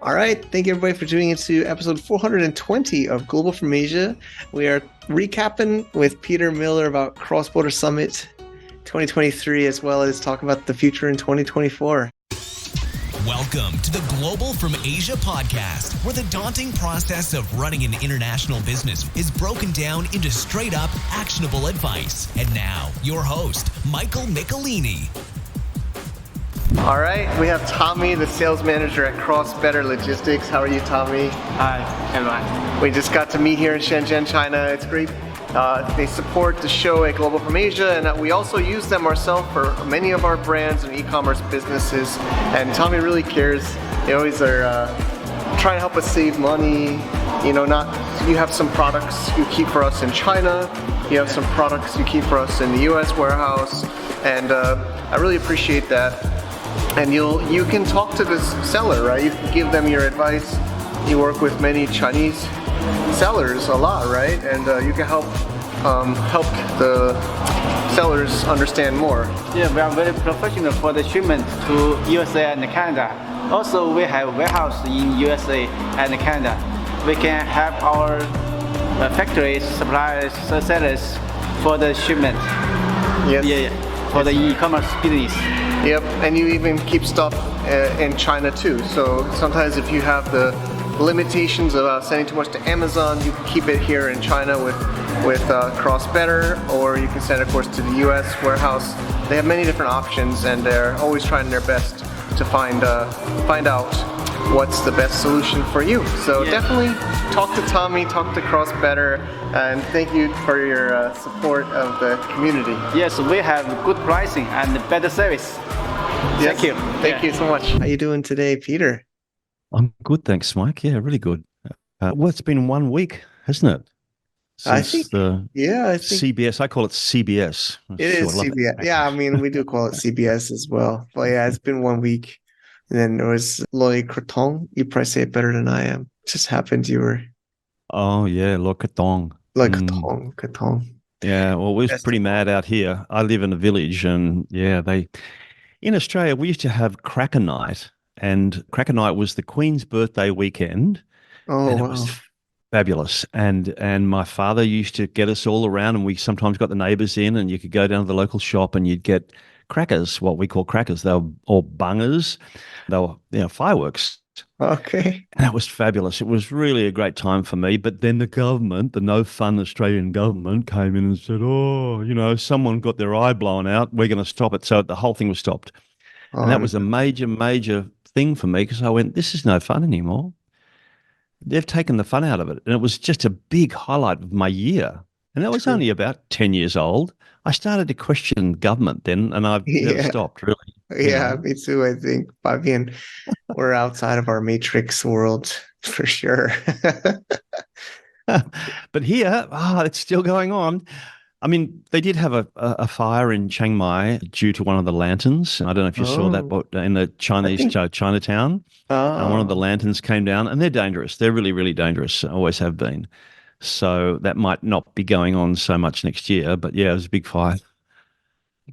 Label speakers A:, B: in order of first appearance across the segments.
A: All right. Thank you, everybody, for tuning into episode 420 of Global from Asia. We are recapping with Peter Miller about Cross Border Summit 2023, as well as talking about the future in 2024.
B: Welcome to the Global from Asia podcast, where the daunting process of running an international business is broken down into straight up, actionable advice. And now, your host, Michael Michelini.
A: All right, we have Tommy, the sales manager at Cross Better Logistics. How are you, Tommy?
C: Hi, everyone.
A: We just got to meet here in Shenzhen, China. It's great. They support the show at Global from Asia, and we also use them ourselves for many of our brands and e-commerce businesses. And Tommy really cares. They always are trying to help us save money. You know, you have some products you keep for us in China. You have some products you keep for us in the U.S. warehouse, and I really appreciate that. And you can talk to this seller, right? You can give them your advice. You work with many Chinese sellers a lot, right? And you can help the sellers understand more.
C: Yeah, we are very professional for the shipment to USA and Canada. Also, we have warehouse in USA and Canada. We can help our factories, suppliers, sellers for the shipment.
A: Yes.
C: Yeah, for the e-commerce business.
A: Yep, and you even keep stuff in China too. So sometimes if you have the limitations of sending too much to Amazon, you can keep it here in China with Cross Better, or you can send, of course, to the U.S. warehouse. They have many different options, and they're always trying their best to find out what's the best solution for you. So definitely talk to Tommy, talk to Cross Better, and thank you for your support of the community.
C: Yes, we have good pricing and better service.
A: Yes.
C: Thank you.
A: Thank you so much. How you doing today, Peter?
D: I'm good, thanks, Mike. Yeah, really good. Well, it's been 1 week, hasn't it?
A: I think
D: CBS. I call it CBS.
A: It is CBS. Yeah, I mean, we do call it CBS as well. But yeah, it's been 1 week. And then there was Loy Krathong. You probably say it better than I am. It just happened you were...
D: Oh, yeah, Loy Krathong.
A: Krathong.
D: Yeah, well, it was pretty mad out here. I live in a village, and yeah, in Australia, we used to have Cracker Night, and Cracker Night was the Queen's birthday weekend.
A: Oh,
D: and
A: wow.
D: It was fabulous. And my father used to get us all around, and we sometimes got the neighbours in, and you could go down to the local shop and you'd get crackers, what we call crackers. They were all bungers. They were, fireworks.
A: Okay.
D: And that was fabulous. It was really a great time for me. But then the government, the no fun Australian government, came in and said, someone got their eye blown out. We're going to stop it. So the whole thing was stopped. And that was a major, major thing for me, because I went, this is no fun anymore. They've taken the fun out of it. And it was just a big highlight of my year. And that was only about 10 years old. I started to question government then, and I've never stopped, really.
A: Yeah, me too, I think. Fabian, we're outside of our matrix world for sure.
D: But here, it's still going on. I mean, they did have a fire in Chiang Mai due to one of the lanterns. I don't know if you saw that, but in the Chinatown. One of the lanterns came down, and they're dangerous. They're really, really dangerous. Always have been. So that might not be going on so much next year. But yeah, it was a big fire.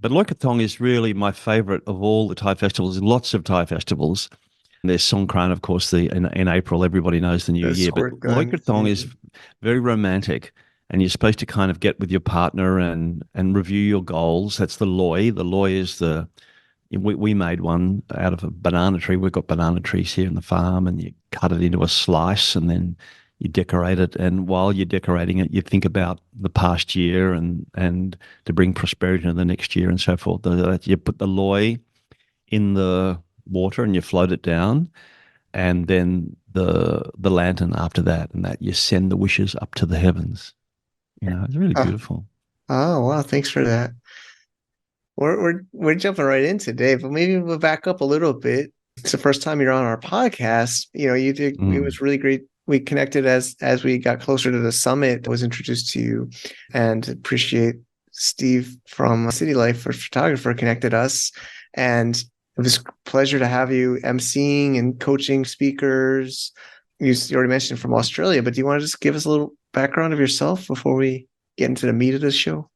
D: But Loy Krathong is really my favourite of all the Thai festivals. Lots of Thai festivals. There's Songkran, of course, in April. Everybody knows the New Year. But Loy Krathong is very romantic. And you're supposed to kind of get with your partner and review your goals. That's the loy. The loy is we made one out of a banana tree. We've got banana trees here in the farm, and you cut it into a slice, and then you decorate it. And while you're decorating it, you think about the past year and to bring prosperity into the next year and so forth. You put the loy in the water and you float it down, and then the lantern after that, and that you send the wishes up to the heavens. It's really beautiful.
A: Oh, wow. Thanks for that. We're jumping right in today, but maybe we'll back up a little bit. It's the first time you're on our podcast. You did. It was really great. We connected as we got closer to the summit. I was introduced to you, and appreciate Steve from City Life for Photographer connected us. And it was a pleasure to have you emceeing and coaching speakers. You already mentioned from Australia, but do you want to just give us a little background of yourself before we get into the meat of this show?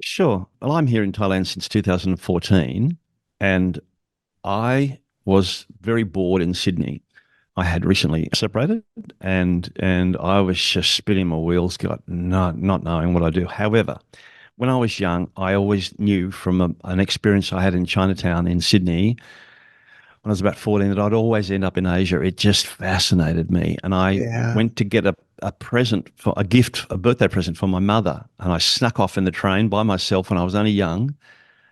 D: Sure. Well, I'm here in Thailand since 2014, and I was very bored in Sydney. I had recently separated, and I was just spinning my wheels, not knowing what I do. However, when I was young, I always knew from an experience I had in Chinatown in Sydney when I was about 14 that I'd always end up in Asia. It just fascinated me. And I
A: Yeah.
D: went to get a present, for a gift, a birthday present for my mother. And I snuck off in the train by myself when I was only young.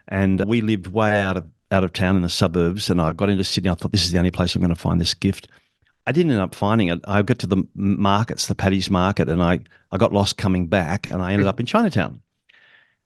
D: And we lived way out of town in the suburbs. And I got into Sydney. I thought, this is the only place I'm going to find this gift. I didn't end up finding it. I got to the markets, the Paddy's Market, and I got lost coming back, and I ended up in Chinatown.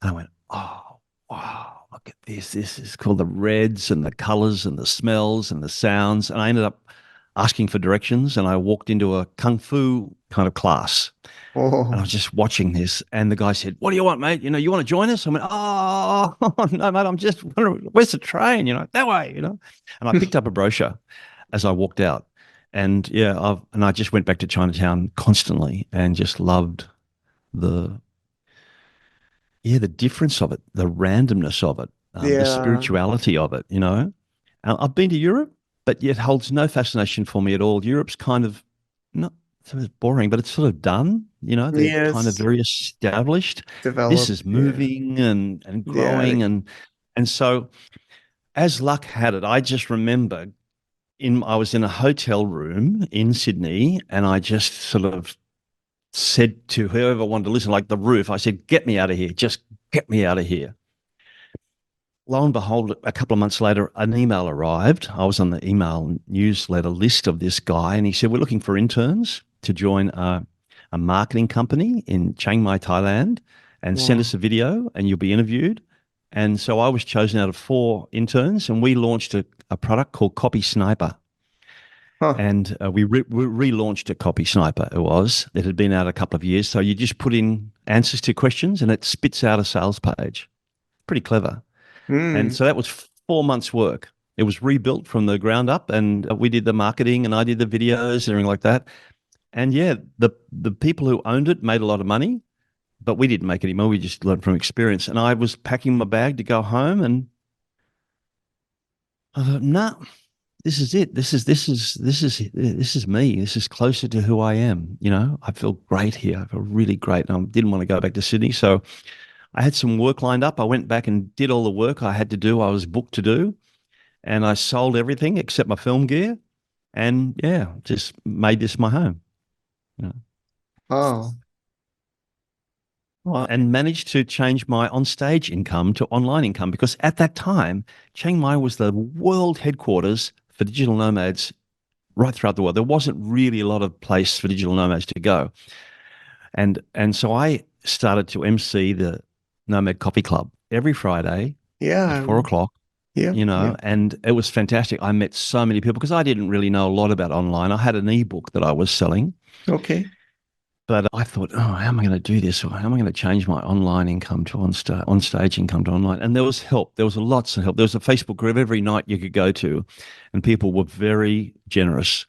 D: And I went, oh, wow, look at this. This is cool. The reds and the colors and the smells and the sounds. And I ended up asking for directions, and I walked into a kung fu kind of class. And I
A: Oh.
D: was just watching this, and the guy said, "What do you want, mate? You want to join us?" I went, "Oh, no, mate, I'm just wondering, where's the train? That way, And I picked up a brochure as I walked out. And yeah, I just went back to Chinatown constantly and just loved the the difference of it, the randomness of it, the
A: Yeah.
D: spirituality of it. I've been to Europe, but yet holds no fascination for me at all. Europe's kind of not so it's boring, but it's sort of done. They're kind of
A: Yes.
D: very established. This
A: Developed.
D: is
A: Yeah.
D: moving and
A: Yeah.
D: growing and so as luck had it, I just remember I was in a hotel room in Sydney, and I just sort of said to whoever wanted to listen, like the roof, I said, "Get me out of here. Just get me out of here." Lo and behold, a couple of months later, an email arrived. I was on the email newsletter list of this guy, and he said, "We're looking for interns to join a marketing company in Chiang Mai, Thailand, and send
A: Wow.
D: us a video, and you'll be interviewed." And so I was chosen out of 4 interns, and we launched a product called Copy Sniper.
A: Huh.
D: And we relaunched a Copy Sniper. It had been out a couple of years. So you just put in answers to questions, and it spits out a sales page. Pretty clever. And
A: Mm.
D: so that was 4 months' work. It was rebuilt from the ground up, and we did the marketing, and I did the videos, everything like that. And yeah, the people who owned it made a lot of money, but we didn't make any money. We just learned from experience. And I was packing my bag to go home, and I thought, no, this is it. This is me. This is closer to who I am. I feel great here. I feel really great. And I didn't want to go back to Sydney. So I had some work lined up. I went back and did all the work I had to do. I was booked to do, and I sold everything except my film gear. And yeah, just made this my home.
A: Oh.
D: And managed to change my on-stage income to online income, because at that time, Chiang Mai was the world headquarters for digital nomads right throughout the world. There wasn't really a lot of place for digital nomads to go. And so I started to MC the Nomad Coffee Club every Friday at
A: Yeah.
D: 4:00,
A: Yeah. Yeah.
D: and it was fantastic. I met so many people because I didn't really know a lot about online. I had an ebook that I was selling.
A: Okay.
D: But I thought, oh, how am I going to do this? Or how am I going to change my online income to on-stage income to online? And there was help. There was lots of help. There was a Facebook group every night you could go to, and people were very generous.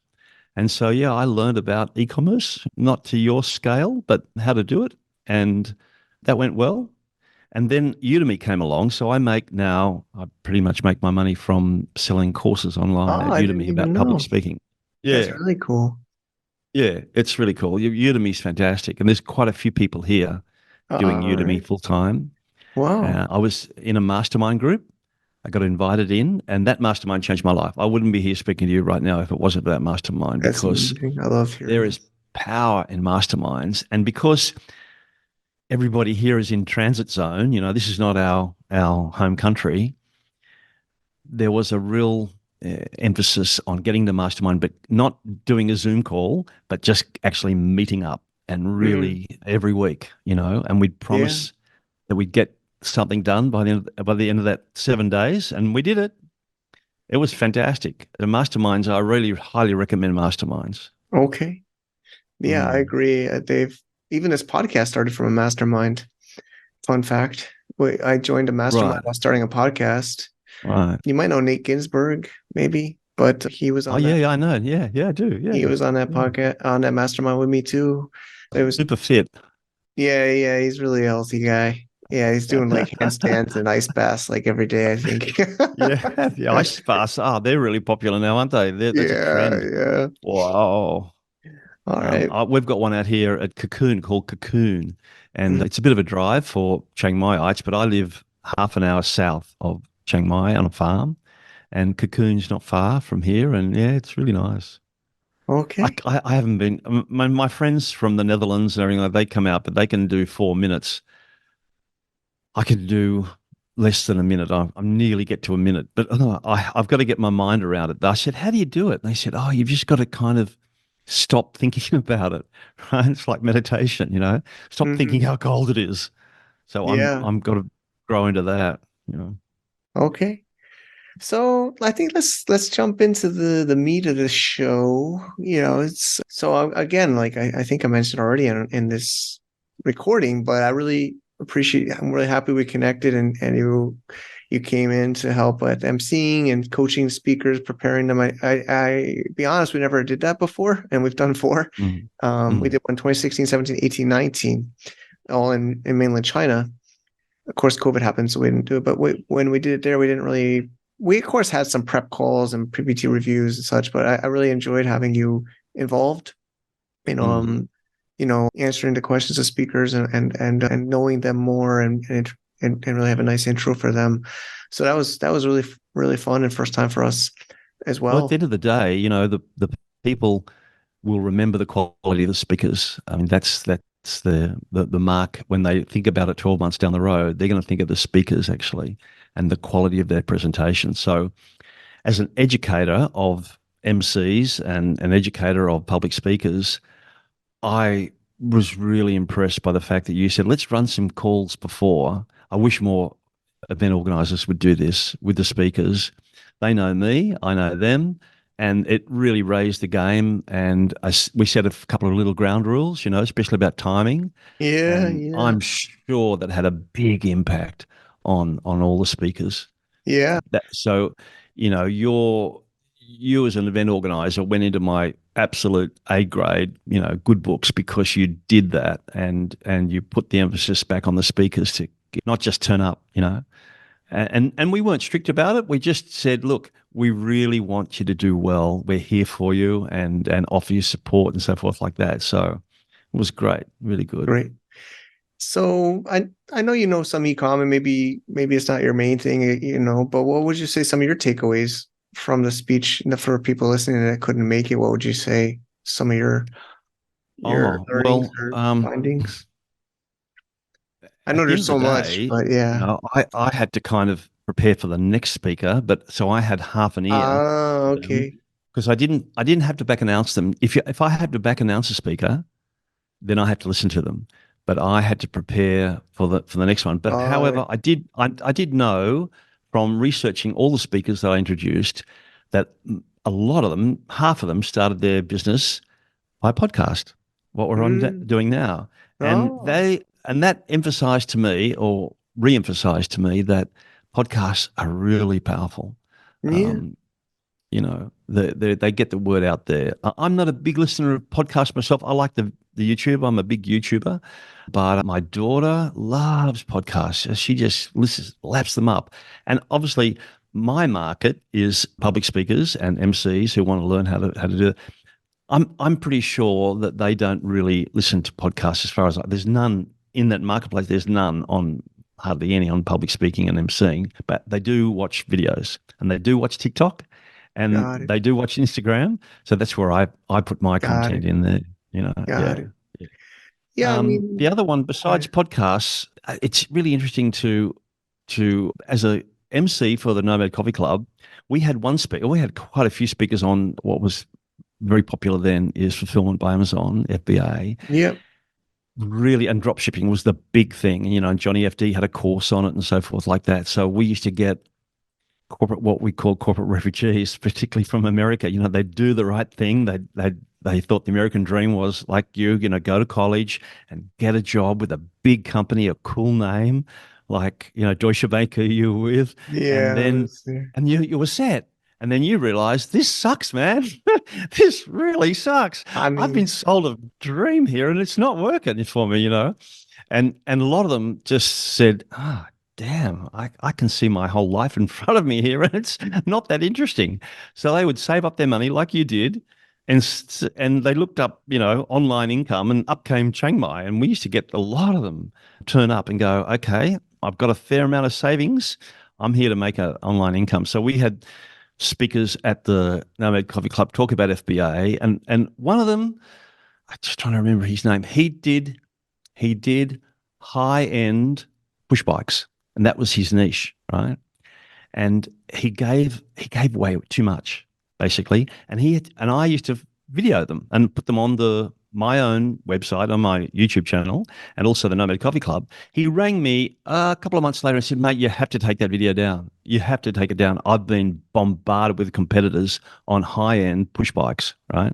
D: And so, yeah, I learned about e-commerce, not to your scale, but how to do it. And that went well. And then Udemy came along. So I pretty much make my money from selling courses online
A: Oh,
D: at
A: I didn't
D: Udemy
A: even
D: about public
A: know.
D: speaking.
A: That's
D: Yeah.
A: really cool.
D: Yeah, it's really cool. Udemy's fantastic, and there's quite a few people here doing
A: All
D: Udemy
A: right.
D: full time.
A: Wow.
D: I was in a mastermind group. I got invited in, and that mastermind changed my life. I wouldn't be here speaking to you right now if it wasn't for that mastermind,
A: That's
D: because
A: amazing. I love hearing
D: there
A: this.
D: is power in masterminds, and because everybody here is in transit zone, this is not our home country. There was a real emphasis on getting the mastermind, but not doing a Zoom call, but just actually meeting up and really every week, and we'd promise that we'd get something done by the end of that 7 days, and we did it. It was fantastic. The masterminds, I really highly recommend masterminds.
A: Okay. Yeah, I agree. Dave, even this podcast started from a mastermind. Fun fact. I joined a mastermind
D: Right,
A: while starting a podcast.
D: right.
A: You might know Nate Ginsburg, maybe, but he was
D: Oh
A: on
D: yeah,
A: that.
D: yeah, I know. Yeah, I do. Yeah,
A: He was on that
D: yeah.
A: podcast, on that mastermind with me too. It was,
D: Super fit.
A: yeah, he's really a healthy guy. Yeah, he's doing like handstands and ice baths like every day, I think.
D: Yeah, the ice baths. They're really popular now, aren't they? That's a
A: Yeah,
D: trend.
A: yeah.
D: Wow.
A: All right.
D: We've got one out here at Cocoon called Cocoon, and
A: Mm.
D: it's a bit of a drive for Chiang Maiites, but I live half an hour south of Chiang Mai on a farm, and Cocoon's not far from here, and yeah, it's really nice.
A: Okay.
D: I haven't been. My friends from the Netherlands and everything, like, they come out, but they can do 4 minutes. I can do less than a minute. I'm nearly get to a minute, but I've got to get my mind around it. I said, "How do you do it?" And they said, "Oh, you've just got to kind of stop thinking about it, right? It's like meditation, you know. Stop thinking
A: Hmm.
D: how cold it is." So
A: Yeah.
D: I'm got to grow into that, you know.
A: Okay. So I think let's jump into the meat of the show. It's so again, like I think I mentioned already in this recording, but I really appreciate. I'm really happy we connected, and you came in to help with emceeing and coaching speakers, preparing them. I be honest, we never did that before, and we've done four.
D: Mm,
A: We
D: mm,
A: did one 2016, 17, 18, 19, all in mainland China. Of course, COVID happened, so we didn't do it. But when we did it there, we didn't really. We of course had some prep calls and PPT reviews and such, but I really enjoyed having you involved. You know,
D: mm.
A: um, answering the questions of speakers and knowing them more and really have a nice intro for them. So that was really fun and first time for us as
D: Well, at the
A: well.
D: end of the day, you know, the people will remember the quality of the speakers. I mean, that's the mark when they think about it 12 months down the road. They're going to think of the speakers actually and the quality of their presentation. So, as an educator of MCs and an educator of public speakers, I was really impressed by the fact that you said, let's run some calls before. I wish more event organizers would do this with the speakers. They know me, I know them, and it really raised the game. And we set a couple of little ground rules, you know, especially about timing.
A: Yeah,
D: And
A: yeah,
D: I'm sure that had a big impact on all the speakers.
A: yeah,
D: So, you know, you as an event organizer went into my absolute A grade, you know, good books because you did that and you put the emphasis back on the speakers to not just turn up, you know. And we weren't strict about it. We just said, look, we really want you to do well. We're here for you and offer you support and so forth like that. So it was great, really good.
A: great. So I know you know some e-com and maybe it's not your main thing, but what would you say some of your takeaways from the speech for people listening that couldn't make it? What would you say some of your
D: Oh,
A: learnings
D: well,
A: or findings? I know
D: at the end
A: there's
D: of the
A: so much,
D: day,
A: but
D: you
A: yeah.
D: know, I had to kind of prepare for the next speaker, but so I had half an ear
A: Ah,
D: for them
A: okay.
D: because I didn't have to back announce them. If I had to back announce a speaker, then I had to listen to them. But I had to prepare for the next one. But
A: All right.
D: however, I did know from researching all the speakers that I introduced that a lot of them, half of them, started their business by podcast. What we're
A: Mm.
D: doing now, and
A: Oh,
D: that emphasized to me or re-emphasized to me that podcasts are really powerful.
A: yeah.
D: Um, you know, they get the word out there. I'm not a big listener of podcasts myself. I like the YouTube. I'm a big YouTuber, but my daughter loves podcasts. She just listens, laps them up. And obviously, my market is public speakers and MCs who want to learn how to do it. I'm pretty sure that they don't really listen to podcasts as far as there's none in that marketplace. There's none on hardly any on public speaking and emceeing, but they do watch videos and they do watch TikTok and
A: Got it.
D: they do watch Instagram. So that's where I put my
A: Got
D: content
A: it.
D: in there. You know,
A: Got
D: yeah.
A: it. Yeah, I
D: The
A: mean,
D: other one
A: yeah.
D: besides podcasts, it's really interesting to as a MC for the Nomad Coffee Club, we had one speaker. We had quite a few speakers on what was very popular then is fulfillment by Amazon, FBA.
A: Yep.
D: Really, and drop shipping was the big thing. You know, and Johnny FD had a course on it and so forth like that. So we used to get what we call corporate refugees, particularly from America. You know, they do the right thing. They thought the American dream was like you know, go to college and get a job with a big company, a cool name, like, you know, Deutsche Bank who you were with, and
A: Yeah.
D: then and you were set. And then you realize this sucks, man. This really sucks.
A: I
D: I've been
A: mean,
D: sold a dream here and it's not working for me, you know. And a lot of them just said, "Ah, damn, I can see my whole life in front of me here, and it's not that interesting." So they would save up their money like you did, and they looked up, online income, and up came Chiang Mai. And we used to get a lot of them turn up and go, "Okay, I've got a fair amount of savings. I'm here to make an online income." So we had speakers at the Nomad Coffee Club talk about FBA, and one of them, I'm just trying to remember his name. He did high end push bikes, and that was his niche, right? And he gave away too much, basically. And I used to video them and put them on my own website, on my YouTube channel, and also the Nomad Coffee Club. He rang me a couple of months later and said, "Mate, you have to take that video down. You have to take it down. I've been bombarded with competitors on high end push bikes, right?"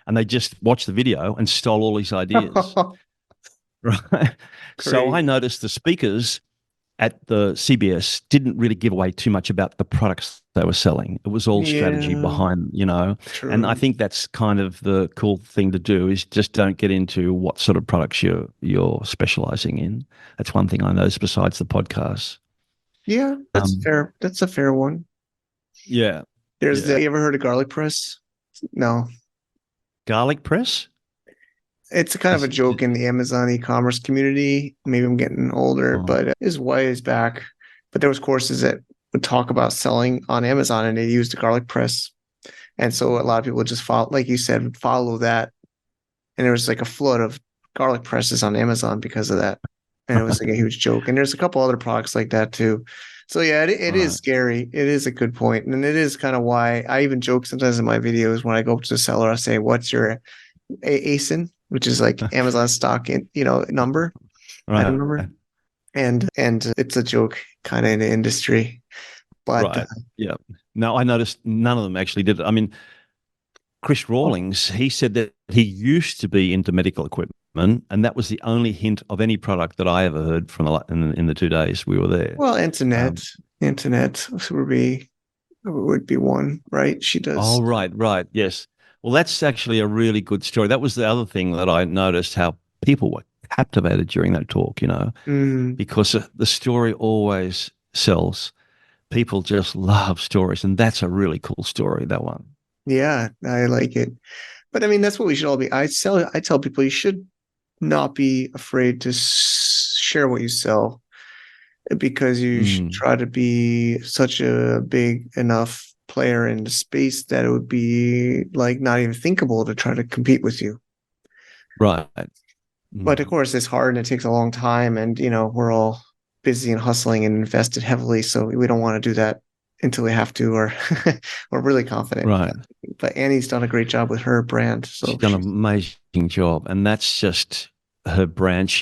D: And they just watched the video and stole all his ideas. Right. So I noticed the speakers at the CBS didn't really give away too much about the products they were selling. It was all strategy behind,
A: True.
D: And I think that's kind of the cool thing to do, is just don't get into what sort of products you're specializing in. That's one thing I noticed besides the podcasts.
A: Yeah, that's fair. That's a fair one.
D: Yeah.
A: You ever heard of Garlic Press? No.
D: Garlic Press?
A: It's kind of a joke in the Amazon e-commerce community. Maybe I'm getting older, but it was ways back. But there was courses that would talk about selling on Amazon, and they used the Garlic Press. And so a lot of people would just follow, like you said, would follow that. And there was like a flood of garlic presses on Amazon because of that. And it was like a huge joke. And there's a couple other products like that too. So yeah, it is scary. It is a good point. And it is kind of why I even joke sometimes in my videos when I go up to the seller, I say, "What's your ASIN?" which is like Amazon stock number,
D: right.
A: item number. And it's a joke kind of in the industry. But
D: right. Yeah. No, I noticed none of them actually did it. I mean, Chris Rawlings, he said that he used to be into medical equipment, and that was the only hint of any product that I ever heard from in the 2 days we were there.
A: Well, internet would be one, right? She does.
D: Oh, right. Yes. Well, that's actually a really good story. That was the other thing that I noticed, how people were captivated during that talk, because the story always sells. People just love stories, and that's a really cool story, that one.
A: Yeah, I like it. But I mean, that's what we should all be. I tell people you should not be afraid to share what you sell, because you should try to be such a big enough player in the space that it would be like not even thinkable to try to compete with you.
D: Right.
A: But of course, it's hard and it takes a long time, and we're all busy and hustling and invested heavily, so we don't want to do that until we have to, or we're really confident.
D: Right.
A: But Annie's done a great job with her brand. So
D: she's done an amazing job, and that's just her brand.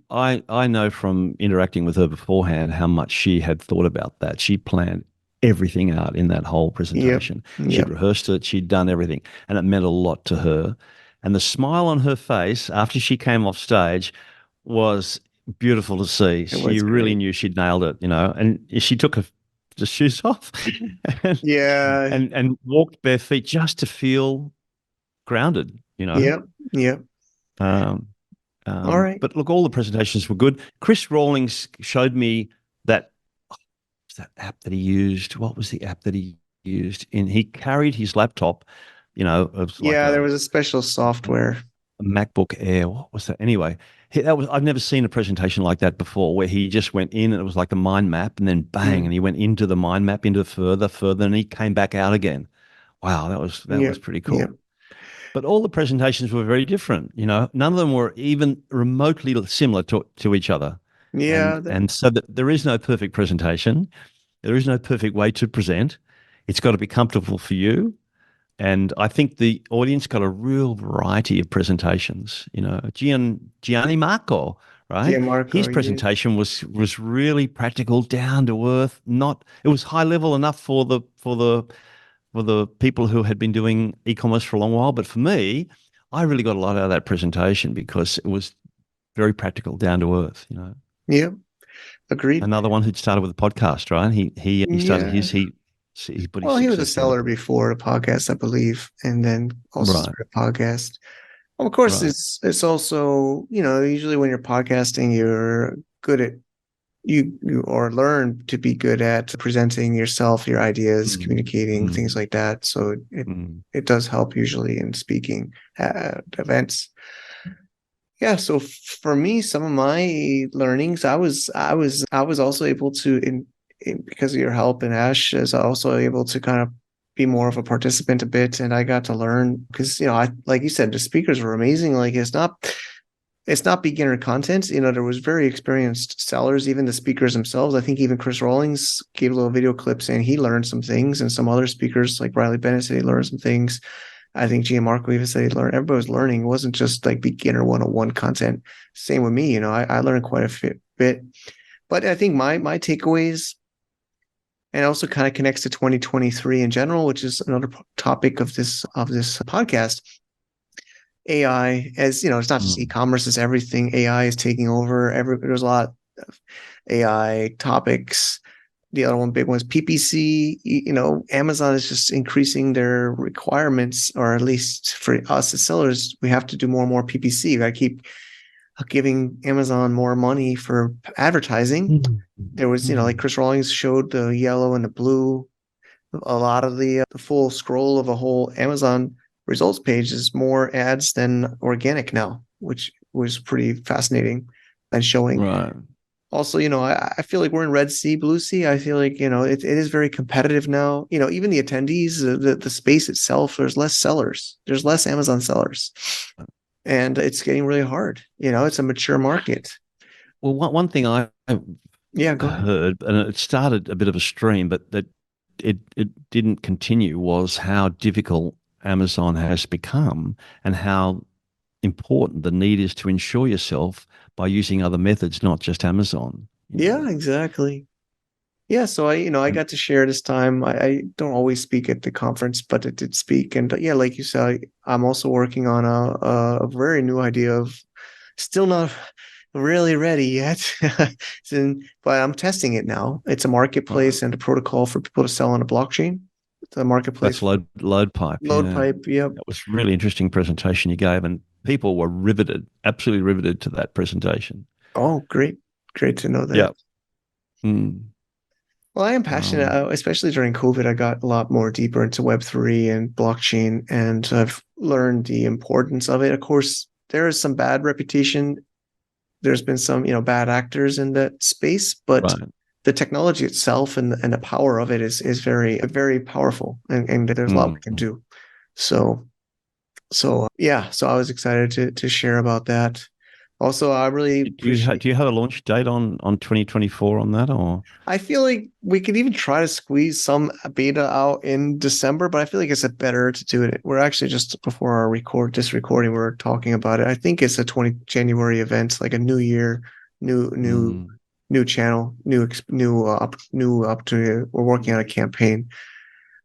D: I know from interacting with her beforehand how much she had thought about that. She planned everything out in that whole presentation.
A: Yep.
D: She'd rehearsed it. She'd done everything, and it meant a lot to her. And the smile on her face after she came off stage was beautiful to see. She really knew she'd nailed it, and she took the shoes off and walked bare feet just to feel grounded,
A: Yep.
D: All right. But look, all the presentations were good. Chris Rawlings showed me that app that he used. What was the app that he used? He carried his laptop, there was
A: a special software.
D: A MacBook Air. What was that? Anyway, I've never seen a presentation like that before, where he just went in and it was like a mind map, and then bang, and he went into the mind map, into further, and he came back out again. Wow, that was pretty cool. Yep. But all the presentations were very different. None of them were even remotely similar to each other.
A: Yeah.
D: And so there is no perfect presentation. There is no perfect way to present. It's got to be comfortable for you. And I think the audience got a real variety of presentations. Gianni Marco, right?
A: Gianmarco,
D: his presentation was really practical, down to earth. It was high level enough for the people who had been doing e-commerce for a long while. But for me, I really got a lot out of that presentation because it was very practical, down to earth.
A: Yeah, agreed.
D: Another one who'd started with a podcast, right? He started his. He was
A: a seller before a podcast, I believe, and then also started a podcast. Well, of course,
D: Right.
A: it's also, usually when you're podcasting, you're good at you or learn to be good at presenting yourself, your ideas,
D: Mm,
A: communicating, things
D: mm,
A: like that. So
D: mm.
A: it does help usually in speaking at events. Yeah, so for me, some of my learnings, I was also able to because of your help and Ash, is also able to kind of be more of a participant a bit, and I got to learn because I like you said, the speakers were amazing. Like it's not beginner content. There was very experienced sellers, even the speakers themselves. I think even Chris Rawlings gave a little video clip saying he learned some things, and some other speakers like Riley Bennett said he learned some things. I think Gianmarco even said he learned. Everybody was learning. It wasn't just like beginner 101 content. Same with me. I learned quite a bit. But I think my takeaways, and it also kind of connects to 2023 in general, which is another topic of this podcast. AI, as it's not just
D: Mm.
A: e-commerce, it's everything. AI is taking over. There's a lot of AI topics. The other one big one is PPC. Amazon is just increasing their requirements, or at least for us as sellers, we have to do more and more PPC. You got to keep giving Amazon more money for advertising.
D: Mm.
A: There was, like Chris Rawlings showed the yellow and the blue. A lot of the full scroll of a whole Amazon results page is more ads than organic now, which was pretty fascinating and showing.
D: Right.
A: Also, I feel like we're in Red Sea, Blue Sea. I feel like, it is very competitive now. Even the attendees, the space itself, there's less sellers. There's less Amazon sellers. And it's getting really hard. It's a mature market.
D: Well, one thing I
A: Yeah, go ahead.
D: heard, and it started a bit of a stream, but that it didn't continue, was how difficult Amazon has become and how important the need is to insure yourself by using other methods, not just Amazon.
A: Yeah, exactly. Yeah, so I
D: And
A: got to share this time. I don't always speak at the conference, but I did speak, and yeah, like you said, I'm also working on a very new idea of still not really ready yet. But I'm testing it now. It's a
D: right.
A: marketplace and a protocol for people to sell on a blockchain. It's a marketplace
D: That's
A: for
D: load pipe.
A: load
D: Yeah,
A: pipe. Yep.
D: that was a really interesting presentation you gave, and people were riveted, absolutely riveted to that presentation.
A: Oh, great. Great to know that.
D: Yeah. Mm.
A: Well, I am passionate, especially during COVID. I got a lot more deeper into Web3 and blockchain, and I've learned the importance of it. Of course, there is some bad reputation. There's been some, bad actors in that space, but
D: Right.
A: the technology itself and the power of it is very, very powerful, and there's a lot we can
D: Mm.
A: do. So yeah, so I was excited to share about that. Also, I really appreciate.
D: Do you have a launch date on 2024 on that, or?
A: I feel like we could even try to squeeze some beta out in December, but I feel like it's better to do it. We're actually just before our recording, we're talking about it. I think it's a 20 January event, like a new year,
D: Mm.
A: new channel, new opportunity. We're working on a campaign.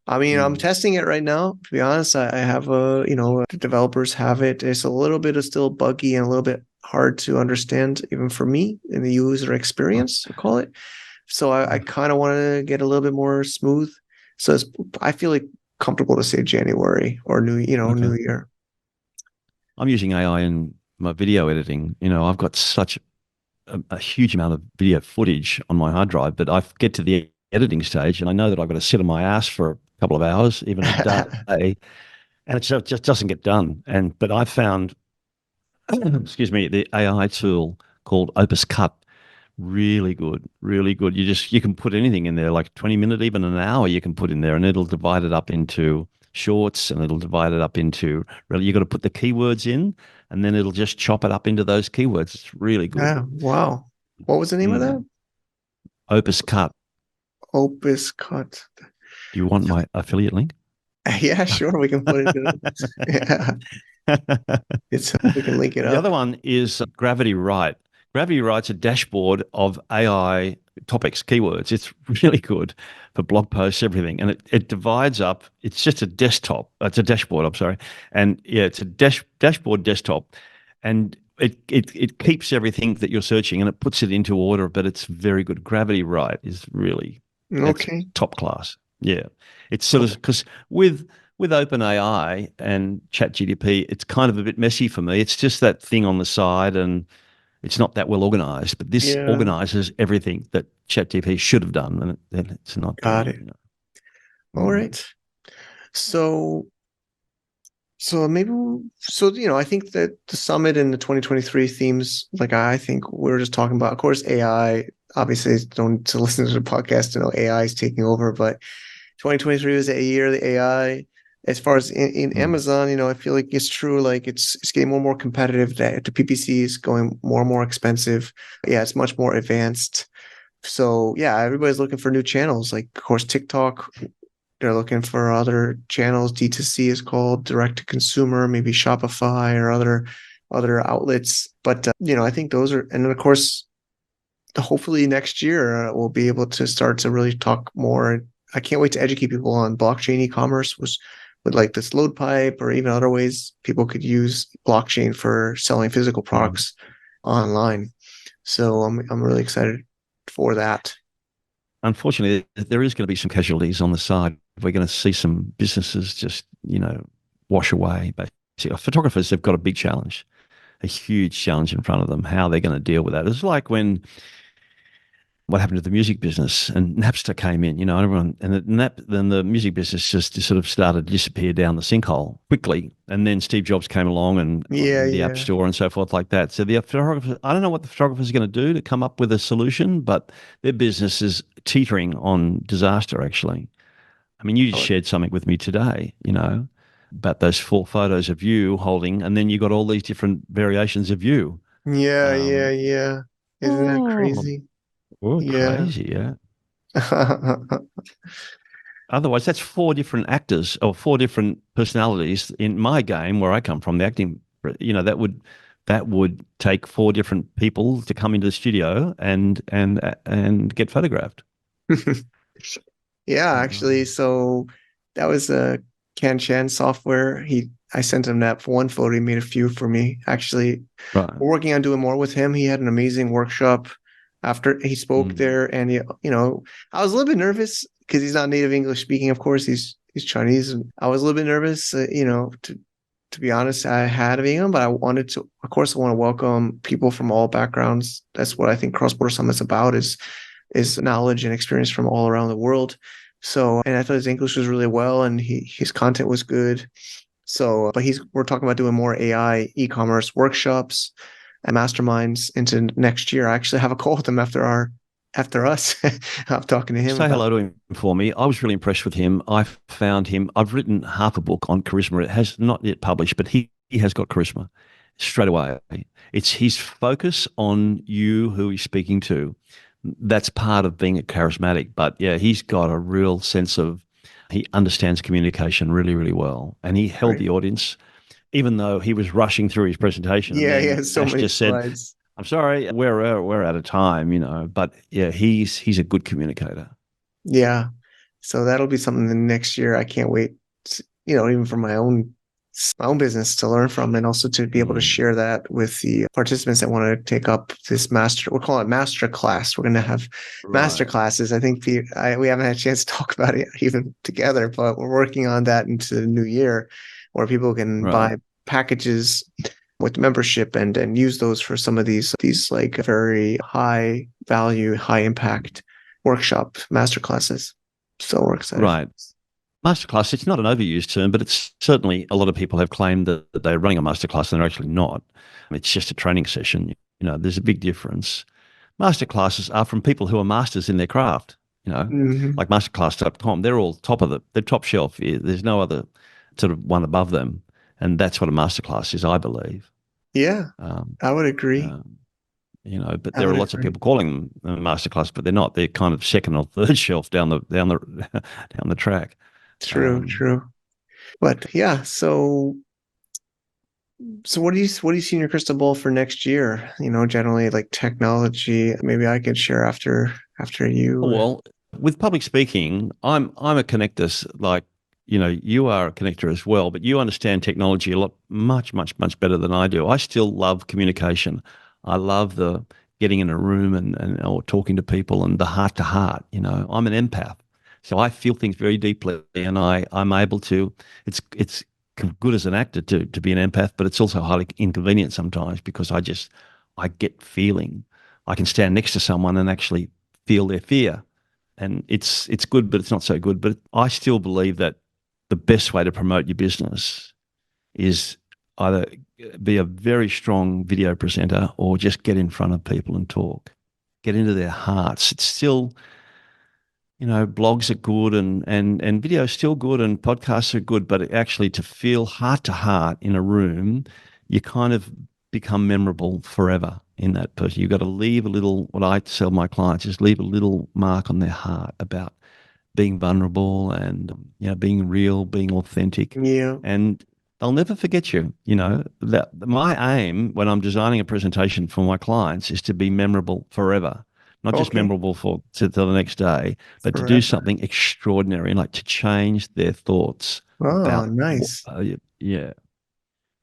A: I mean, I'm
D: Mm.
A: testing it right now. To be honest, I have the developers have it. It's a little bit of still buggy and a little bit hard to understand, even for me in the user experience, I call it. So I kind of want to get a little bit more smooth. So I feel like comfortable to say January or
D: Okay.
A: New Year.
D: I'm using AI in my video editing. I've got such a huge amount of video footage on my hard drive, but I get to the editing stage and I know that I've got to sit on my ass for a couple of hours, even a day, and it just doesn't get done. But I found, excuse me, the AI tool called Opus Cut really good, really good. You can put anything in there, like 20 minute, even an hour you can put in there, and it'll divide it up into shorts, and it'll divide it up into, really, you got to put the keywords in, and then it'll just chop it up into those keywords. It's really good.
A: Yeah. Wow. What was the name of that?
D: Opus Cut.
A: Opus Cut.
D: Do you want my affiliate link?
A: Yeah, sure. We can put it in. Yeah. We can link it
D: The
A: up.
D: other one is Gravity Write. Gravity Write's a dashboard of AI topics, keywords. It's really good for blog posts, everything. And it divides up. It's just a desktop. It's a dashboard, I'm sorry. And yeah, it's a dashboard desktop. And it keeps everything that you're searching and it puts it into order, but it's very good. Gravity Write is really, that's
A: Okay.
D: top class. Yeah. It's sort of, because with with OpenAI and ChatGPT, it's kind of a bit messy for me. It's just that thing on the side, and it's not that well organized. But this
A: Yeah,
D: organizes everything that ChatGPT should have done, and it's not
A: got
D: doing.
A: it.
D: You know.
A: All right. So, I think that the summit and the 2023 themes, like I think we're just talking about, of course, AI. Obviously, don't to listen to the podcast to know AI is taking over, but 2023 was a year of the AI. As far as in Amazon, I feel like it's true. Like it's getting more and more competitive. That the PPC is going more and more expensive. Yeah, it's much more advanced. So yeah, everybody's looking for new channels. Like of course TikTok, they're looking for other channels. D2C is called direct to consumer, maybe Shopify or other outlets. But I think those are, and then of course, hopefully next year we'll be able to start to really talk more. I can't wait to educate people on blockchain e-commerce, was with like this load pipe or even other ways people could use blockchain for selling physical products online. So I'm really excited for that.
D: Unfortunately, there is going to be some casualties on the side. We're going to see some businesses just, wash away. Basically, photographers have got a big challenge, a huge challenge in front of them. How they're going to deal with that? It's like when what happened to the music business and Napster came in, everyone, then the music business just sort of started to disappear down the sinkhole quickly. And then Steve Jobs came along and the App Store and so forth like that. So the photographers, I don't know what the photographers are going to do to come up with a solution, but their business is teetering on disaster, actually. I mean, you just shared something with me today, about those 4 photos of you holding, and then you got all these different variations of you.
A: Yeah. Isn't that crazy?
D: Oh,
A: Yeah.
D: crazy, yeah. Otherwise, that's 4 different actors or 4 different personalities in my game where I come from. The acting, that would take 4 different people to come into the studio and get photographed.
A: Yeah, actually, so that was a Can software. I sent him that for one photo. He made a few for me. Actually,
D: right.
A: We're working on doing more with him. He had an amazing workshop after he spoke there, and I was a little bit nervous because he's not native English speaking. Of course, he's Chinese, and I was a little bit nervous. To be honest, I had of him, but I wanted to. Of course, I want to welcome people from all backgrounds. That's what I think Cross Border Summit's about is knowledge and experience from all around the world. So, and I thought his English was really well, and his content was good. So, but we're talking about doing more AI e-commerce workshops and masterminds into next year. I actually have a call with him after us. I'm talking to him.
D: Say hello to him for me. I was really impressed with him. I've written half a book on charisma. It has not yet published, but he has got charisma straight away. It's his focus on you, who he's speaking to. That's part of being a charismatic. But yeah, he's got a real sense of, he understands communication really, really well. And he held the audience, even though he was rushing through his presentation.
A: Yeah, so
D: Ash
A: many
D: just
A: slides.
D: said, I'm sorry, we're out of time, but yeah, he's a good communicator.
A: Yeah. So that'll be something the next year. I can't wait, even for my own business to learn from, and also to be able to share that with the participants that want to take up this we're calling it master class. We're going to have master classes. I think we haven't had a chance to talk about it even together, but we're working on that into the new year where people can buy packages with membership and use those for some of these like very high value, high impact workshop master classes. So we're excited.
D: Right. Masterclass, it's not an overused term, but it's certainly, a lot of people have claimed that they're running a masterclass and they're actually not. It's just a training session. There's a big difference. Masterclasses are from people who are masters in their craft, like masterclass.com. They're all they're top shelf. There's no other sort of one above them. And that's what a masterclass is, I believe.
A: Yeah, I would agree.
D: But there are lots of people calling them a masterclass, but they're not. They're kind of second or third shelf down the track.
A: True. But yeah, so what do you see in your crystal ball for next year? Generally like technology. Maybe I could share after you.
D: Well, with public speaking, I'm a connector. Like, you are a connector as well, but you understand technology a lot, much better than I do. I still love communication. I love getting in a room and or talking to people and the heart to heart. I'm an empath. So I feel things very deeply, and I'm able to. It's good as an actor to be an empath, but it's also highly inconvenient sometimes because I get feeling. I can stand next to someone and actually feel their fear, and it's good, but it's not so good. But I still believe that the best way to promote your business is either be a very strong video presenter or just get in front of people and talk, get into their hearts. It's still, blogs are good and video is still good and podcasts are good, but actually to feel heart to heart in a room, you kind of become memorable forever in that person. You've got to leave a little, what I tell my clients is leave a little mark on their heart about being vulnerable and, being real, being authentic.
A: Yeah.
D: And they'll never forget you. That my aim when I'm designing a presentation for my clients is to be memorable forever. Not just memorable till the next day, but to do something extraordinary, like to change their thoughts.
A: Oh, nice.
D: And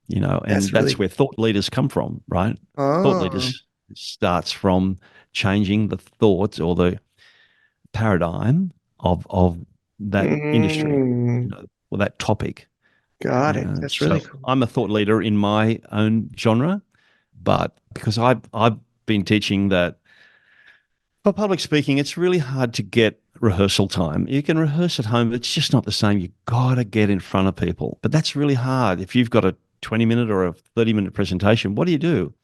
D: that's where thought leaders come from, right? Thought leaders starts from changing the thoughts or the paradigm of that industry, or that topic.
A: Got it. That's really cool.
D: I'm a thought leader in my own genre, but because I've been teaching that for public speaking, it's really hard to get rehearsal time. You can rehearse at home, but it's just not the same. You got to get in front of people. But that's really hard. If you've got a 20-minute or a 30-minute presentation, what do you do?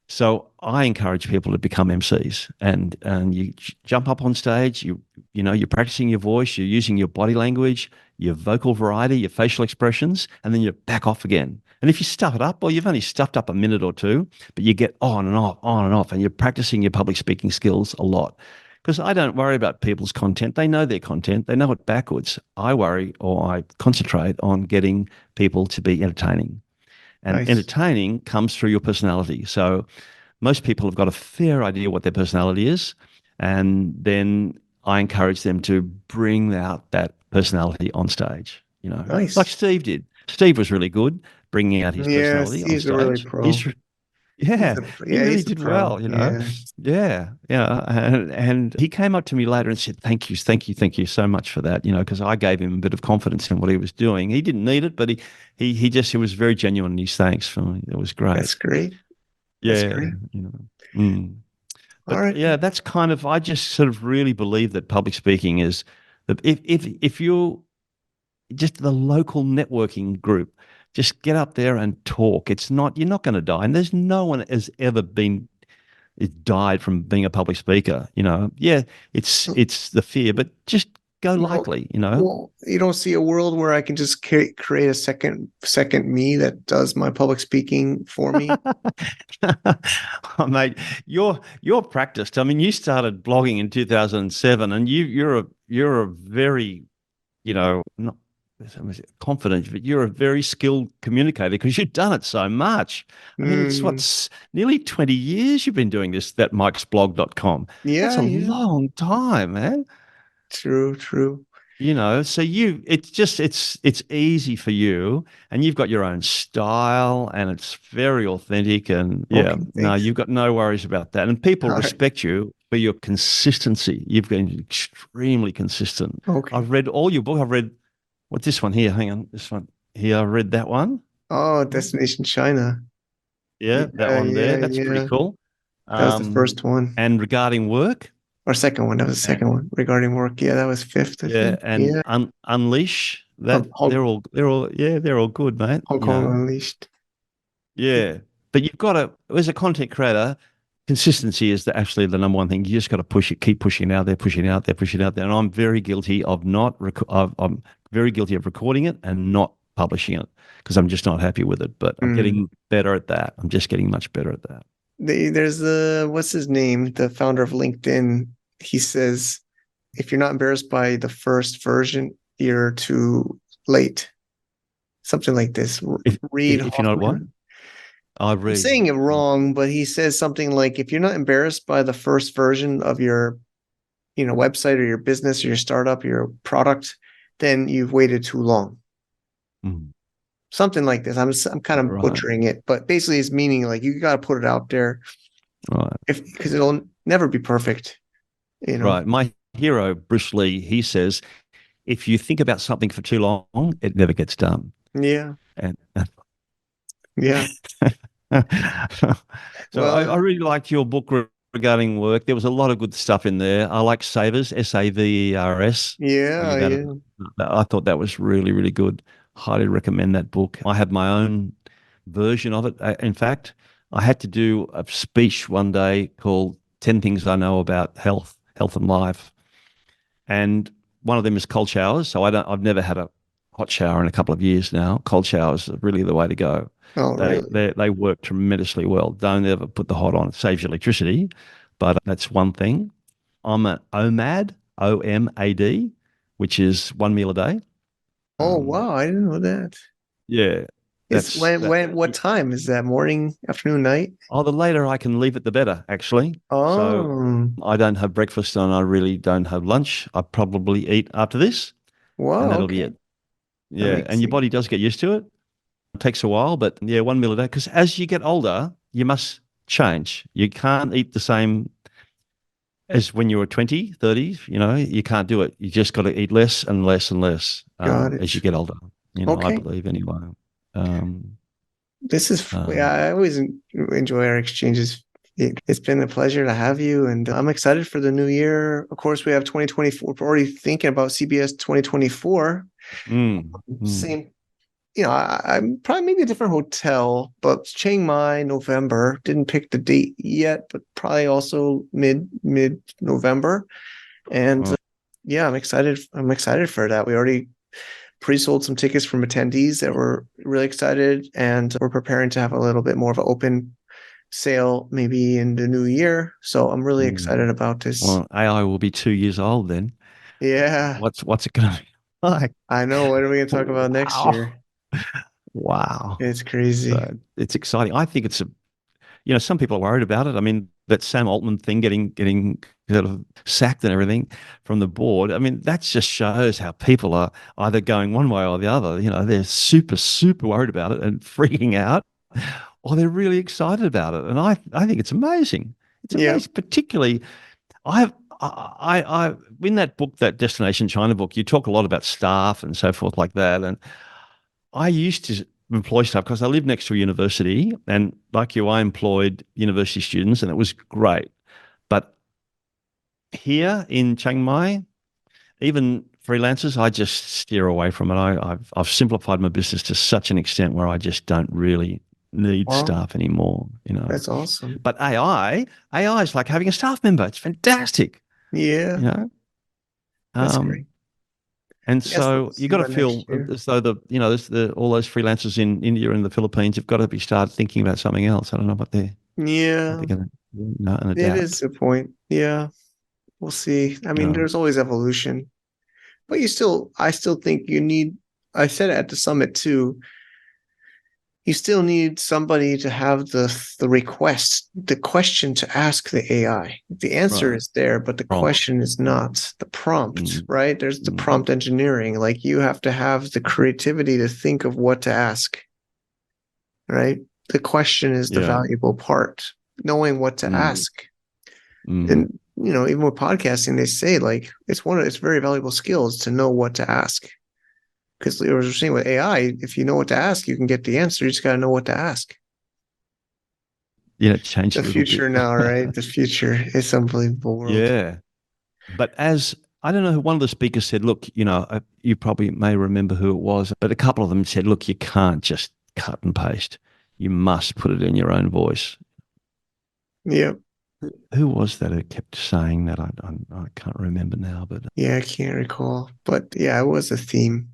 D: So I encourage people to become MCs, and you jump up on stage. You're practicing your voice. You're using your body language, your vocal variety, your facial expressions, and then you back off again. And if you stuff it up, well, you've only stuffed up a minute or two, but you get on and off, and you're practicing your public speaking skills a lot. Because I don't worry about people's content. They know their content. They know it backwards. I worry, or I concentrate on getting people to be entertaining. And entertaining comes through your personality. So most people have got a fair idea what their personality is. And then I encourage them to bring out that personality on stage, like Steve did. Steve was really good bringing out his personality on stage.
A: He's a really pro.
D: He really did well, Yeah. And he came up to me later and said, thank you so much for that, because I gave him a bit of confidence in what he was doing. He didn't need it, but he was very genuine in his thanks for me. It was great.
A: That's great.
D: Yeah.
A: That's great.
D: But
A: all right.
D: Yeah, that's kind of, I just sort of really believe that public speaking is that if you're just the local networking group, just get up there and talk. You're not going to die. And there's no one has ever died from being a public speaker, Yeah, it's the fear, but just go lightly,
A: Well, you don't see a world where I can just create a second me that does my public speaking for me?
D: Oh, mate, you're practiced. I mean, you started blogging in 2007 and you're a very, not confident, but you're a very skilled communicator because you've done it so much. I mean, it's nearly 20 years you've been doing this, that mikesblog.com.
A: Yeah.
D: That's a long time, man.
A: True.
D: So it's easy for you and you've got your own style and it's very authentic and you've got no worries about that. And people respect you for your consistency. You've been extremely consistent.
A: Okay.
D: I've read all your book. I've read what's this one here? Hang on, this one here. I read that one.
A: Oh, Destination China.
D: Yeah, that one there. That's pretty cool.
A: That was the first one.
D: And regarding work?
A: Or second one. That was the second one. Regarding work. Yeah, that was fifth. I think.
D: And Unleash. That they're all good, mate.
A: Hong Kong Unleashed.
D: Yeah. But you've got to, as a content creator, consistency is actually the number one thing. You just got to push it, keep pushing out there, pushing out there. And I'm very guilty of I'm very guilty of recording it and not publishing it because I'm just not happy with it. But I'm getting better at that. I'm just getting much better at that.
A: There's what's his name? The founder of LinkedIn. He says, if you're not embarrassed by the first version, you're too late. Something like this.
D: If you're not what?
A: I'm saying it wrong, but he says something like, if you're not embarrassed by the first version of your, website or your business or your startup, your product, then you've waited too long. Something like this. I'm kind of butchering it, but basically it's meaning like you got to put it out there, because it'll never be perfect.
D: Right. My hero, Bruce Lee, he says, if you think about something for too long, it never gets done.
A: Yeah.
D: And
A: Yeah.
D: so I really liked your book regarding work. There was a lot of good stuff in there. I like Savers, Savers.
A: Yeah. Yeah.
D: I thought that was really, really good. Highly recommend that book. I have my own version of it. In fact, I had to do a speech one day called 10 Things I Know About Health and Life. And one of them is cold showers. So I've never had a hot shower in a couple of years now. Cold showers are really the way to go.
A: Oh, really?
D: They work tremendously well. Don't ever put the hot on. It saves you electricity, but that's one thing. I'm an OMAD, OMAD, which is 1 meal a day.
A: Oh, wow. I didn't know that.
D: Yeah.
A: What time is that? Morning, afternoon, night?
D: Oh, the later I can leave it, the better, actually.
A: Oh.
D: So I don't have breakfast and I really don't have lunch. I probably eat after this.
A: Wow.
D: And that'll be it. Yeah. And your body does get used to it. It takes a while, but yeah, 1 meal a day. Because as you get older, you must change. You can't eat the same as when you were 20, 30, you can't do it. You just got to eat less and less and less as you get older. I believe anyway.
A: This is, I always enjoy our exchanges. It's been a pleasure to have you, and I'm excited for the new year. Of course, we have 2024. We're already thinking about CBS 2024. Same, I'm probably maybe a different hotel, but Chiang Mai, November. Didn't pick the date yet, but probably also mid November. And I'm excited. I'm excited for that. We already pre-sold some tickets from attendees that were really excited, and we're preparing to have a little bit more of an open sale maybe in the new year. So I'm really excited about this.
D: Well, AI will be 2 years old then.
A: Yeah.
D: What's it going to be like?
A: I know. What are we going to talk about next year?
D: Wow.
A: It's crazy.
D: It's exciting. I think it's some people are worried about it. I mean, that Sam Altman thing getting sort of sacked and everything from the board. I mean, that just shows how people are either going one way or the other. They're super, super worried about it and freaking out, or they're really excited about it. And I think it's amazing. It's amazing. Particularly, I in that book, that Destination China book, you talk a lot about staff and so forth like that. And I used to employ staff because I lived next to a university, and like you, I employed university students, and it was great. But here in Chiang Mai, even freelancers, I just steer away from it. I've simplified my business to such an extent where I just don't really need staff anymore.
A: That's awesome.
D: But AI is like having a staff member. It's fantastic.
A: Yeah. That's great.
D: And so you got to feel as though all those freelancers in India and the Philippines have got to be started thinking about something else. I don't know what they're going to adapt.
A: It is a point. Yeah, we'll see. I mean, there's always evolution, but I still think you need. I said it at the summit too. You still need somebody to have the request, the question to ask the AI. The answer is there, but the question is not. The prompt, right? There's the prompt engineering. Like, you have to have the creativity to think of what to ask, right? The question is the valuable part, knowing what to ask. And, even with podcasting, they say like, it's very valuable skills to know what to ask. Because as we're saying with AI, if you know what to ask, you can get the answer. You just got to know what to ask.
D: It changed
A: the future now, right? The future is unbelievable world.
D: Yeah. But as I don't know, one of the speakers said, look, you probably may remember who it was, but a couple of them said, look, you can't just cut and paste. You must put it in your own voice.
A: Yeah.
D: Who was that who kept saying that? I can't remember now, but
A: I can't recall. But it was a theme.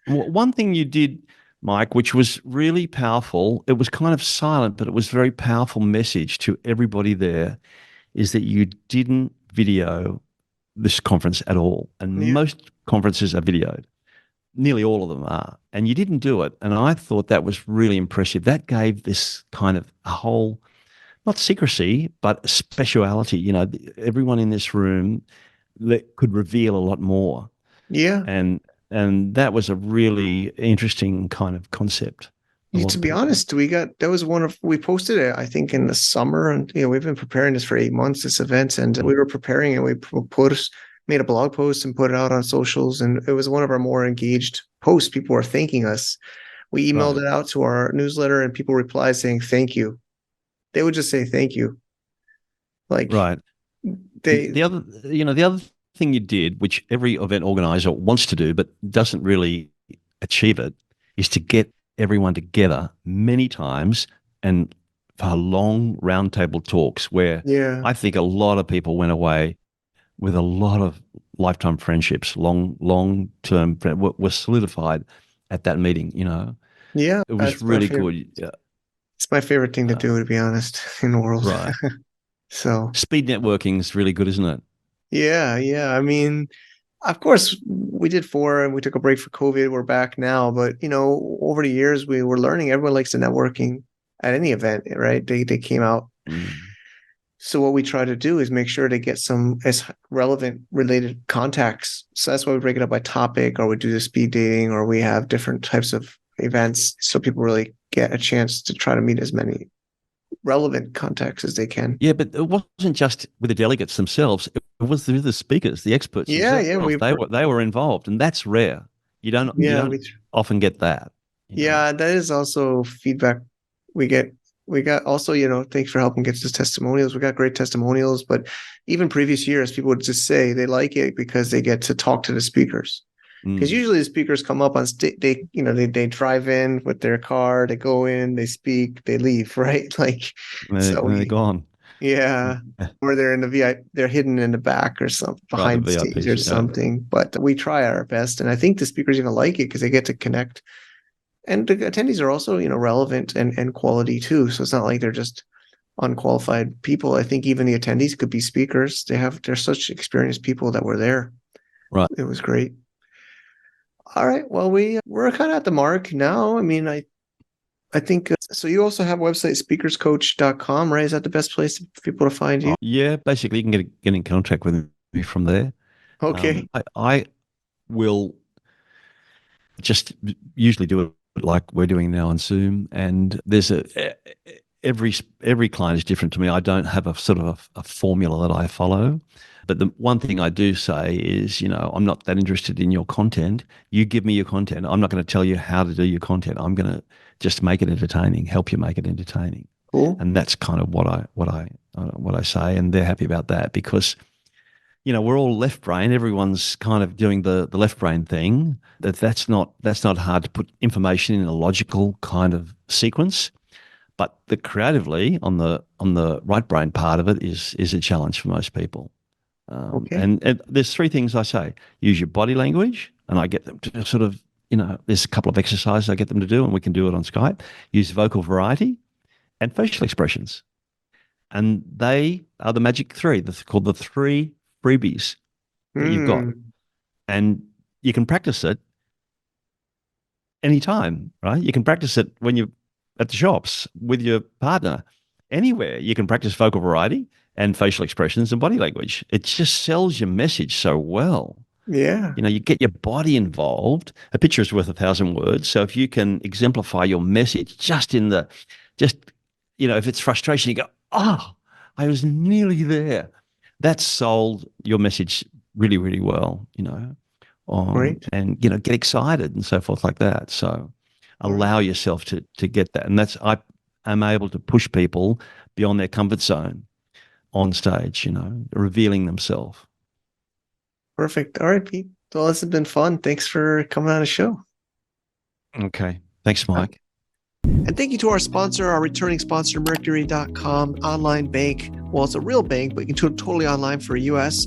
D: One thing you did, Mike, which was really powerful, it was kind of silent, but it was a very powerful message to everybody there, is that you didn't video this conference at all. And most conferences are videoed. Nearly all of them are. And you didn't do it. And I thought that was really impressive. That gave this kind of a whole, not secrecy, but speciality. Everyone in this room that could reveal a lot more.
A: Yeah.
D: And that was a really interesting kind of concept.
A: To be honest, we posted it, I think, in the summer, and we've been preparing this for 8 months, this event, and we were preparing, and we made a blog post and put it out on socials, and it was one of our more engaged posts. People were thanking us. We emailed it out to our newsletter, and people replied saying thank you. They would just say thank you. Like
D: the other thing you did, which every event organizer wants to do but doesn't really achieve it, is to get everyone together many times and for long roundtable talks where I think a lot of people went away with a lot of lifetime friendships, long-term were solidified at that meeting, you know.
A: Yeah.
D: It was really good. Yeah.
A: It's my favorite thing to do, to be honest, in the world.
D: Right.
A: So
D: speed networking is really good, isn't it?
A: Yeah. I mean, of course, we did 4 and we took a break for COVID. We're back now. But, you know, over the years, we were learning everyone likes the networking at any event, right? They came out. So what we try to do is make sure to get some as relevant related contacts. So that's why we break it up by topic, or we do the speed dating, or we have different types of events so people really get a chance to try to meet as many relevant contacts as they can.
D: Yeah, but it wasn't just with the delegates themselves. It was with the speakers, the experts. They were involved, and that's rare. You don't often get that.
A: Yeah, that is also feedback we get. We got also, you know, thanks for helping get us testimonials. We got great testimonials, but even previous years, people would just say they like it because they get to talk to the speakers. Because usually the speakers come up on stage, they drive in with their car, they go in, they speak, they leave, right? Like,
D: they're gone.
A: Yeah. Or they're in the VIP, they're hidden in the back or something, behind the stage or something. But we try our best. And I think the speakers even like it because they get to connect. And the attendees are also, you know, relevant and quality too. So it's not like they're just unqualified people. I think even the attendees could be speakers. They're such experienced people that were there.
D: Right.
A: It was great. All right. Well, we're kind of at the mark now. I mean, I think, so you also have a website, speakerscoach.com, right? Is that the best place for people to find you?
D: Yeah, basically you can get in contact with me from there.
A: Okay.
D: I will just usually do it like we're doing now on Zoom, and there's every client is different to me. I don't have a sort of a formula that I follow, but the one thing I do say is, you know, I'm not that interested in your content. You give me your content. I'm not going to tell you how to do your content. I'm going to just make it entertaining, help you make it entertaining.
A: Cool.
D: And that's kind of what I say, and they're happy about that because, you know, we're all left brain. Everyone's kind of doing the left brain thing. That's not hard to put information in a logical kind of sequence, but the creatively on the right brain part of it is a challenge for most people. And there's 3 things I say: use your body language, and I get them to sort of, you know, there's a couple of exercises I get them to do, and we can do it on Skype. Use vocal variety and facial expressions, and they are the magic 3. That's called the 3 freebies that you've got, and you can practice it anytime, right? You can practice it when you're at the shops with your partner, anywhere. You can practice vocal variety and facial expressions and body language. It just sells your message so well.
A: Yeah.
D: You know, you get your body involved. A picture is worth 1,000 words. So if you can exemplify your message you know, if it's frustration, you go, oh, I was nearly there. That's sold your message really, really well, you know, and, you know, get excited and so forth like that. So allow yourself to get that. And I am able to push people beyond their comfort zone on stage, you know, revealing themselves.
A: Perfect. All right, Pete. Well, this has been fun. Thanks for coming on the show.
D: Okay. Thanks, Mike.
A: And thank you to our sponsor, our returning sponsor, Mercury.com, online bank. Well, it's a real bank, but you can do it totally online for US.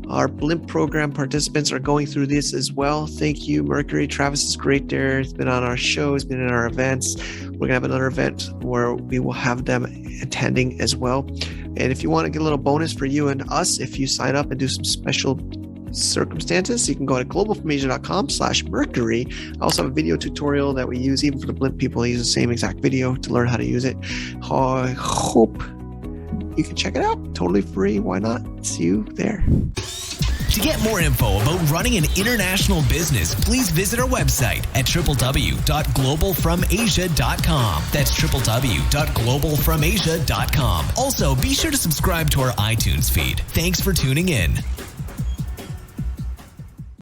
A: Our Blimp program participants are going through this as well. Thank you, Mercury. Travis is great there. He's been on our show. He's been in our events. We're going to have another event where we will have them attending as well. And if you want to get a little bonus for you and us, if you sign up and do some special circumstances, you can go to globalfromasia.com/Mercury. I also have a video tutorial that we use even for the Blimp people. I use the same exact video to learn how to use it. I hope you can check it out. Totally free. Why not? See you there.
B: To get more info about running an international business, please visit our website at www.globalfromasia.com. That's www.globalfromasia.com. Also, be sure to subscribe to our iTunes feed. Thanks for tuning in.